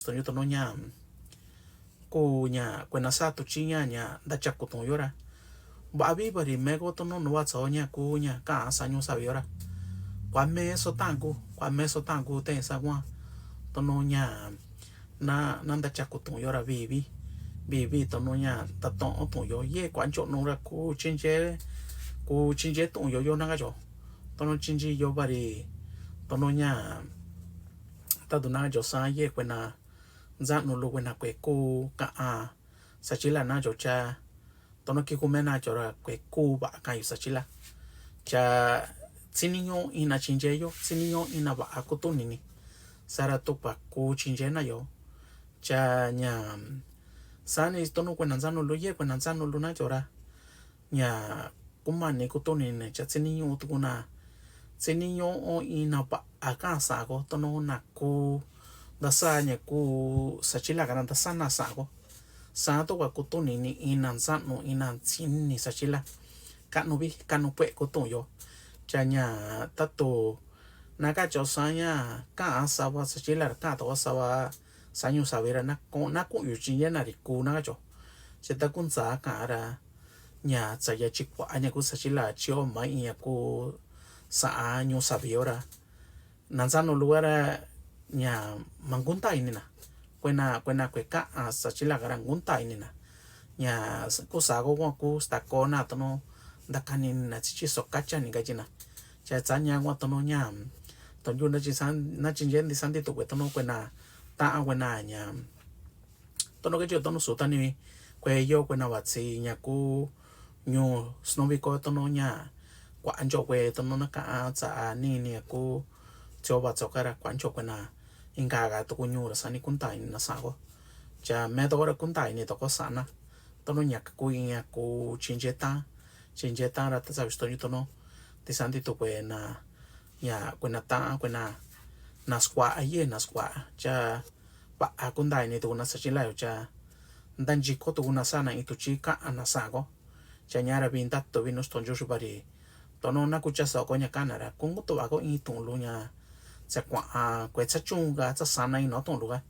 tôi nó nhà cô nhà quên nó sao tụi chi nhà đã chắc của tôi ra bà bị bà đi mẹ cô tôi nó nuôi cháu nhà cô nhà cả sao nhau sao ra qua mẹ số tăng cô tên sao qua tôi nó nhà na đã chắc của tôi ra vì tôi nó nhà ta tông tôi ye quan trọng nó ra cô chính chế tôi nó cái chỗ tôi nó chính chế bà đi tôi nó nhà ta tụi nó chỗ sao ye quên na dạng nó lúc nào quay cô cả sao chỉ là na chỗ cha tôi nói kia cô mẹ na chỗ là quay cô bà cái sao chỉ là cha xin nhau ina chính yo xin nhau ina bà cô tôi nini sara tôi bà cô chính na yo cha nhà sáng nay tôi nói quên ăn dạng nó lúc ye quên ăn dạng nó lúc na chỗ ra nhà cũng mà này cô tôi nini cha xin nhau tôi na xin nhau ina bà cái sao cô tôi nói na cô dasanya ku sachila kana dasana sako sato wa kuto ni inan sano inan sin ni sachila kanu pe kuto yo chanya tato naga chosanya ka asawa sachila ka to asawa sanyo savera na ko yuchinya na riku na cho cheta kun sa kara nya tsaya chikwa anya ku sachila chio mai ya ku sa anyo saviora nanzano lugar nhà mangunta ini na quena queka sachila gara ngunta ini na nhà ko sago ko stako na tono dakanin na chichi sokacha ni gajina cha tsanya wa tono nya to yu na chisan na chinjen di sandi to tono quena ta quena nya tono ke tono sutani kwe yo quena watsi nya ku nyu snowi ko tono nya kwa anjo kwe tono na ka cha ni ku choba chokara kwancho quena ingaga to kunyu ra sani kuntai na sago cha me to ra kuntai ni to ko sana to no nya ku nya ku chinjeta ra ta sa sto ni to no ti santi to na ya kwena ta kwena na skwa cha pa kuntai ni to na sa chila cha danji ko to na sana itu chika ana sago cha nya ra bin ta to vino sto jo bari to no na ku cha sa ko nya kanara kung to ba ko i tu lu nya cha kwa kwe cha chung ga cha sana i no tong lu ga